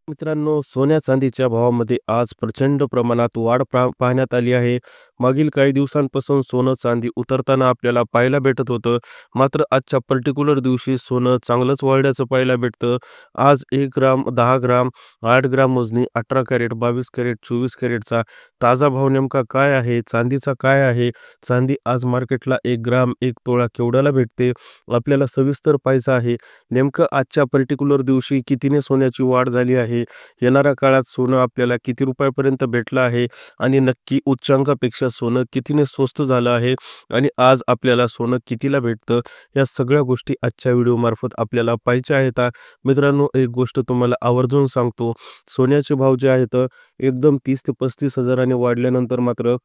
मित्रांनो, सोन्या चांदीच्या भावामध्ये आज प्रचंड प्रमाणात वाढ पाहण्यात आली आहे. मागील काही दिवसांपासून सोनं चांदी उतरताना आपल्याला पाहायला भेटत होतं. मात्र आजच्या पर्टिक्युलर दिवशी सोनं चांगलंच वाढल्याचं पाहायला भेटतं. आज 1 ग्राम, 10 ग्राम, 8 ग्राम मोजणी, 18 कॅरेट, 22 कॅरेट, 24 कॅरेटचा ताजा भाव नेमका काय आहे? चांदीचा काय आहे? चांदी आज मार्केटला 1 ग्राम, 1 तोळा केवढ्याला भेटते? आपल्याला सविस्तर पाहायचं आहे. नेमकं आजच्या पर्टिक्युलर दिवशी कितीने सोन्याची वाढ झाली आहे? येणाऱ्या काळात सोनं आपल्याला किती रुपयापर्यंत भेटलं आहे? आणि नक्की उच्चांकापेक्षा सोनं कितीने स्वस्त झालं आहे? आणि आज आपल्याला सोनं कितीला भेटतं? या सगळ्या गोष्टी आजच्या व्हिडिओमार्फत आपल्याला पाहायच्या आहेत. मित्रांनो, एक गोष्ट तुम्हाला आवर्जून सांगतो, सोन्याचे भाव जे आहेत एकदम 30 ते 35 हजारांनी वाढल्यानंतर मात्र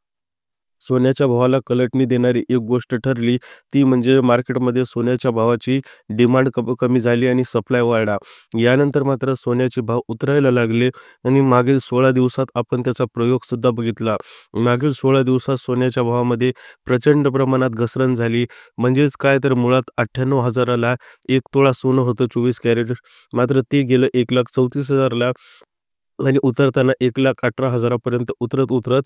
सोन्याच्या भावाला कलटणी देणारी एक गोष्ट ठरली, ती म्हणजे मार्केटमध्ये सोन्याच्या भावाची डिमांड कमी झाली आणि सप्लाय वाढला. यानंतर मात्र सोन्याचे भाव उतरायला लागले आणि मागील 16 दिवसात आपण त्याचा प्रयोगसुद्धा बघितला. मागील 16 दिवसात सोन्याच्या भावामध्ये प्रचंड प्रमाणात घसरण झाली. म्हणजेच काय तर मुळात 98,000ला 1 तोळा सोनं होतं 24 कॅरेट. मात्र ते गेलं 1,34,000ला आणि उतरताना 1,18,000 पर्यंत उतरत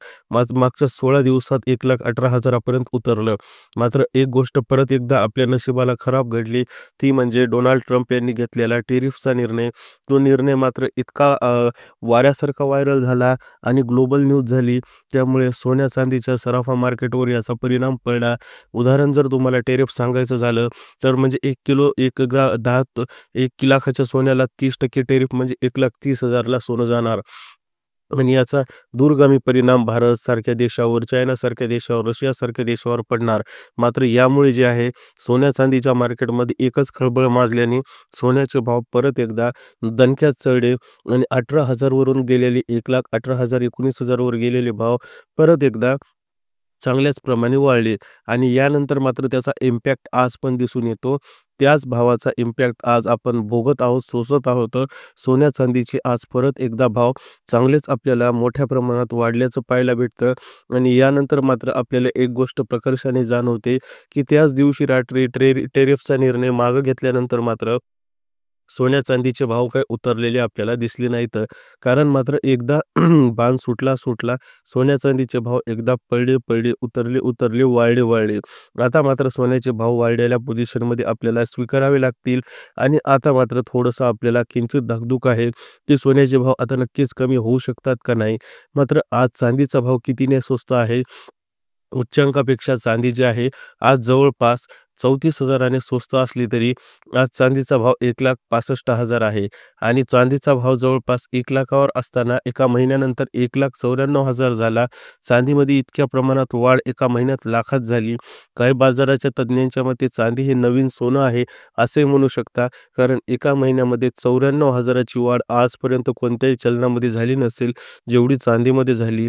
मागच्या 16 दिवसात 1,18,000 पर्यंत उतरलं. मात्र एक गोष्ट परत एकदा आपल्या नशिबाला खराब घडली, ती म्हणजे डोनाल्ड ट्रम्प यांनी घेतलेला टेरिफचा निर्णय. तो निर्णय मात्र इतका वाऱ्यासारखा व्हायरल झाला आणि ग्लोबल न्यूज झाली. त्यामुळे सोन्या चांदीच्या सराफा मार्केटवर याचा परिणाम पडला. उदाहरण जर तुम्हाला टेरिफ सांगायचं झालं तर म्हणजे 1 किलो 1 लाखाच्या सोन्याला 30% टेरिफ म्हणजे 1,30,000ला सोनं जाणार. आणि याचा दूरगामी परिणाम भारतसारख्या देशावर, चायनासारख्या देशावर, रशियासारख्या देशावर पडणार. मात्र यामुळे जे आहे सोन्या चांदीच्या मार्केटमध्ये एकच खळबळ माजल्याने सोन्याचे भाव परत एकदा दणक्यात चढले आणि 18,000 वरून गेलेले 1,18,000, 19,000 वर गेलेले भाव परत एकदा चांगल्याच प्रमाणे वाढले आणि यानंतर मात्र त्याचा इम्पॅक्ट आज पण दिसून येतो. त्याच भावाचा इम्पॅक्ट आज आपण भोगत आहोत, सोसत आहोत. सोन्या चांदीचे आज परत एकदा भाव चांगलेच आपल्याला मोठ्या प्रमाणात वाढल्याचं पाहायला भेटतं आणि यानंतर मात्र आपल्याला एक गोष्ट प्रकर्षाने जाणवते, की त्याच दिवशी रात्री टेरिफचा निर्णय मागे घेतल्यानंतर मात्र सोन्या-चांदीचे भाव काही उतरलेले आपल्याला दिसले नाहीत. कारण मात्र एकदा बाण सुटला, सोन्या-चांदीचे भाव एकदा पडले, उतरले, वाढले. आता मात्र सोन्याचे भाव वाढलेल्या पोझिशनमध्ये आपल्याला स्वीकारावे लागतील आणि आता मात्र थोडंसं आपल्याला किंचित धाकधूक आहे, की सोन्याचे भाव आता नक्कीच कमी होऊ शकतात का नाही? मात्र आज चांदीचा भाव कितीने स्वस्त आहे? उच्चांकापेक्षा चांदी जी आहे आज जवळपास 34,000 स्वस्त असली तरी आज चांदीचा भाव 1,65,000 आहे आणि चांदीचा भाव जवळपास 1,00,000वर असताना एका महिन्यानंतर 1,94,000 झाला. चांदीमध्ये इतक्या प्रमाणात वाढ एका महिन्यात लाखात झाली. काही बाजाराच्या तज्ज्ञांच्या मते चांदी हे नवीन सोनं आहे असे म्हणू शकता. कारण एका महिन्यामध्ये 94,000ची वाढ आजपर्यंत कोणत्याही चलनामध्ये झाली नसेल, जेवढी चांदीमध्ये झाली.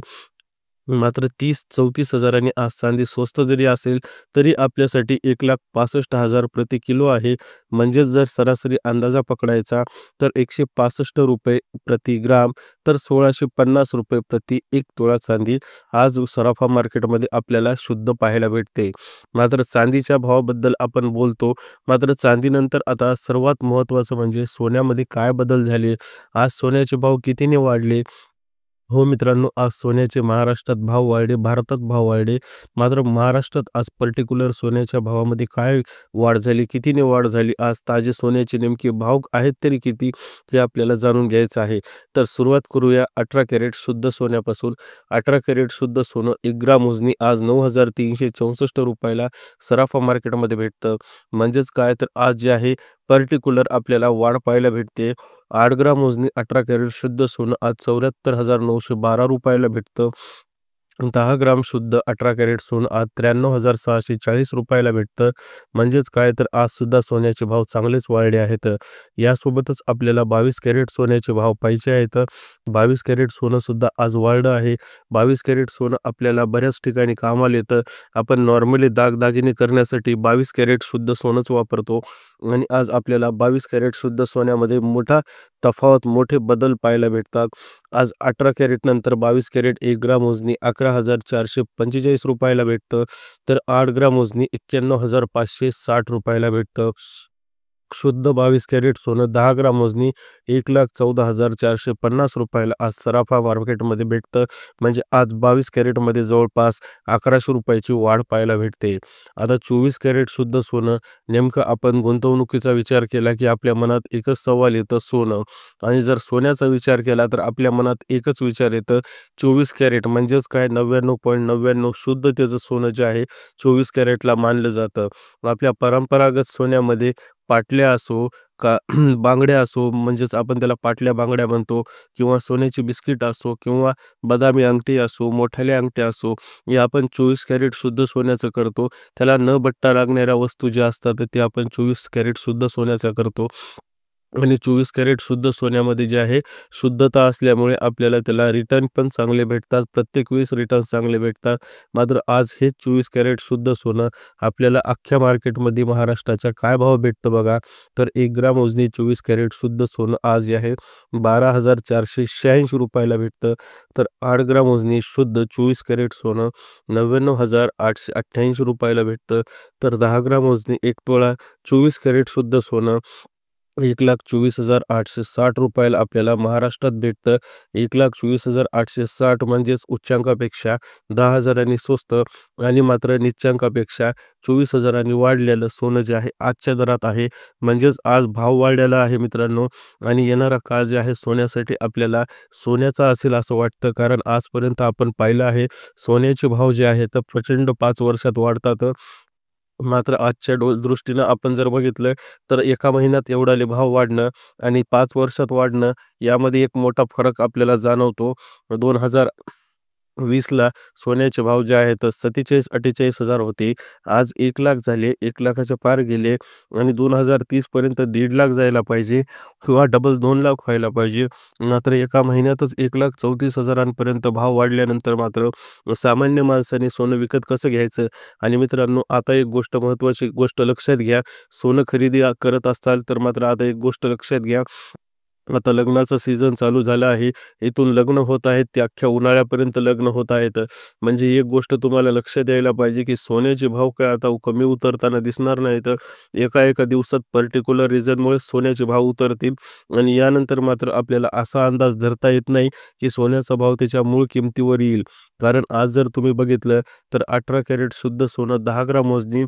मात्र 30-34,000 आज चांदी स्वस्त जरी असेल, तरी आपल्यासाठी 1,65,000 प्रति किलो आहे. म्हणजेच जर सरासरी अंदाजा पकडायचा तर ₹165 प्रति ग्राम, तर ₹1,650 प्रति 1 तोळा चांदी आज सराफा मार्केटमध्ये आपल्याला शुद्ध पाहायला भेटते. मात्र चांदीच्या भावाबद्दल आपण बोलतो, मात्र चांदीनंतर आता सर्वात महत्त्वाचं म्हणजे सोन्यामध्ये काय बदल झाले? आज सोन्याचे भाव कितीने वाढले? हो मित्रांनो, आज सोन्याचे महाराष्ट्रात भाव वाढले, भारतात भाव वाढले. मात्र महाराष्ट्रात आज पर्टिक्युलर सोन्याच्या भावामध्ये काय वाढ झाली, कितीने वाढ झाली, आज ताजे सोन्याचे नेमके भाव आहेत तरी किती, हे आपल्याला जाणून घ्यायचं आहे. तर सुरुवात करूया 18 कॅरेट शुद्ध सोन्यापासून. 18 कॅरेट शुद्ध सोनं 1 ग्राम मोजणी आज ₹9,364 सराफा मार्केटमध्ये भेटतं. म्हणजेच काय तर आज जे आहे पर्टिक्युलर आपल्याला वाढ पाहायला भेटते. 8 ग्राम वजनी 18 कॅरेट शुद्ध सोनं आज ₹74,912 भेटतं. 10 ग्राम शुद्ध 18 कॅरेट सोनं आज ₹93,640 भेटतं. म्हणजेच काय तर आज सुद्धा सोन्याचे भाव चांगलेच वाढले आहेत. यासोबतच आपल्याला 22 कॅरेट सोन्याचे भाव पाहिजे आहेत. 22 कॅरेट सोनं सुद्धा आज वाढलं आहे. 22 कॅरेट सोनं आपल्याला बऱ्याच ठिकाणी कामाला येतं. आपण नॉर्मली दागदागिने करण्यासाठी 22 कॅरेट शुद्ध सोनंच वापरतो आणि आज आपल्याला 22 कॅरेट शुद्ध सोन्यामध्ये मोठा तफावत, मोठे बदल पाहायला भेटतात. आज 18 कॅरेट नंतर 22 कॅरेट 1 ग्राम मोजणी ₹11,445 भेटतं. तर 8 ग्राम मोजणी ₹91,560 भेटतं. शुद्ध 22 कॅरेट सोनं 10 ग्राम वजनी ₹1,14,450 आज सराफा मार्केटमध्ये भेटतं. म्हणजे आज 22 कॅरेटमध्ये जवळपास ₹1100ची वाढ पाहायला भेटते. आता 24 कॅरेट शुद्ध सोनं नेमकं आपण गुंतवणुकीचा विचार केला की आपल्या मनात एकच सवाल येतं सोनं. आणि जर सोन्याचा विचार केला तर आपल्या मनात एकच विचार येतं 24 कॅरेट म्हणजेच काय 99.99 शुद्धतेचं सोनं जे आहे 24 कॅरेटला मानलं जातं. आपल्या परंपरागत सोन्यामध्ये पाटल्या असो का बांगड्या असो म्हणजेच आपण त्याला पाटल्या बांगड्या म्हणतो किंवा सोन्याची बिस्किट असो किंवा बदामी अंगठी असो, मोठाल्या अंगठ्या असो, या आपण 24 कॅरेट शुद्ध सोन्याचं करतो. त्याला न बट्टा लागणाऱ्या वस्तू ज्या असतात ते आपण 24 कॅरेट शुद्ध सोन्याच्या करतो. आणि 24 कॅरेट शुद्ध सोन्यामध्ये जे आहे शुद्धता असल्यामुळे आपल्याला त्याला रिटर्न पण चांगले भेटतात. प्रत्येक वेळेस रिटर्न चांगले भेटतात. मात्र आज हे 24 कॅरेट शुद्ध सोनं आपल्याला अख्ख्या मार्केटमध्ये महाराष्ट्राच्या काय भाव भेटतं बघा. तर 1 ग्राम वजनी 24 कॅरेट शुद्ध सोनं आज जे आहे ₹12,486 भेटतं. तर 8 ग्राम वजनी शुद्ध 24 कॅरेट सोनं ₹99,888 भेटतं. तर 10 ग्राम वजनी 1 तोळा 24 कॅरेट शुद्ध सोनं ₹1,24,860 आपल्याला महाराष्ट्रात भेटतं. 1,24,860 म्हणजेच उच्चांकापेक्षा 10,000 स्वस्त आणि मात्र निच्चांकापेक्षा 24,000 वाढलेलं सोनं जे आहे आजच्या दरात आहे. म्हणजेच आज भाव वाढलेला आहे मित्रांनो. आणि येणारा काळ जे आहे सोन्यासाठी आपल्याला सोन्याचा असेल असं वाटतं. कारण आजपर्यंत आपण पाहिलं आहे सोन्याचे भाव जे आहेत तर प्रचंड 5 वर्षात वाढतात. मात्र आजच्या दृष्टीनं आपण जर बघितलं तर एका महिन्यात एवढाले भाव वाढणं आणि 5 वर्षात वाढणं यामध्ये एक मोठा फरक आपल्याला जाणवतो. 2020ला सोन्याचे भाव जे आहेत 47-48 हजार होते. आज 1,00,000 झाले, 1,00,000च्या पार गेले आणि 2030 पर्यंत 1,50,000 जायला पाहिजे किंवा डबल 2,00,000 व्हायला पाहिजे. मात्र एका महिन्यातच 1,34,000पर्यंत भाव वाढल्यानंतर मात्र सामान्य माणसाने सोनं विकत कसं घ्यायचं? आणि मित्रांनो आता एक गोष्ट महत्त्वाची गोष्ट लक्षात घ्या. सोनं खरेदी करत असाल तर मात्र आता एक गोष्ट लक्षात घ्या. आता लग्नाचा सीझन चालू झाला आहे. इथून लग्न होत आहेत ते अख्ख्या उन्हाळ्यापर्यंत लग्न होत आहेत. म्हणजे एक गोष्ट तुम्हाला लक्ष द्यायला पाहिजे की सोन्याचे भाव काय आता कमी उतरताना दिसणार नाहीत. एका दिवसात पर्टिक्युलर रिझनमुळे सोन्याचे भाव उतरतील आणि यानंतर मात्र आपल्याला असा अंदाज धरता येत नाही की सोन्याचा भाव त्याच्या मूळ किमतीवर येईल. कारण आज जर तुम्ही बघितलं तर 18 कॅरेट शुद्ध सोनं 10 ग्राम वजनी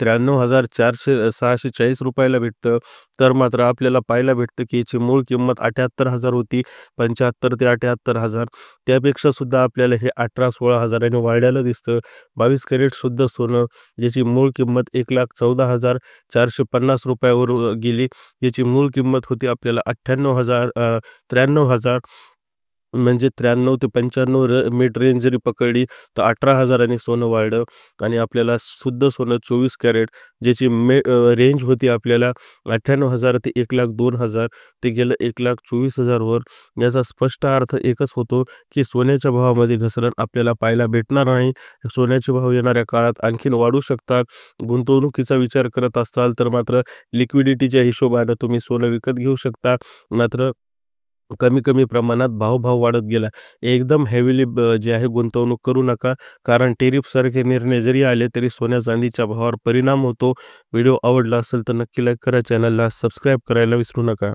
₹93,640 भेटतं. तर मात्र आपल्याला पाहायला भेटतं की याची मूळ किंमत 78,000 होती. 75,000 ते 78,000 त्यापेक्षा सुद्धा आपल्याला हे 18-16,000 वाढलेलं दिसतं. 22 कॅरेट शुद्ध सोनं ज्याची मूळ किंमत ₹1,14,450 वर गेली. याची मूळ किंमत होती आपल्याला 93,000 म्हणजे 93 ते 95 मिड रेंज जरी पकडली तर 18,000 सोनं वाढलं. आणि आपल्याला शुद्ध सोनं 24 कॅरेट ज्याची रेंज होती आपल्याला 98,000 ते 1,02,000 ते गेलं 1,24,000 वर. याचा स्पष्ट अर्थ एकच होतो की सोन्याच्या भावामध्ये घसरण आपल्याला पाहायला भेटणार नाही. सोन्याचे भाव येणाऱ्या काळात आणखीन वाढू शकतात. गुंतवणुकीचा विचार करत असाल तर मात्र लिक्विडिटीच्या हिशोबानं तुम्ही सोनं विकत घेऊ शकता. मात्र कमी प्रमाणात भाव वाढत गेला. एकदम हेवीली जे आहे गुंतवणूक करू नका. कारण टेरिफसारखे निर्णय जरी आले तरी सोन्या चांदीच्या भावावर परिणाम होतो. व्हिडिओ आवडला असेल तर नक्की लाईक करा. चॅनलला सबस्क्राईब करायला विसरू नका.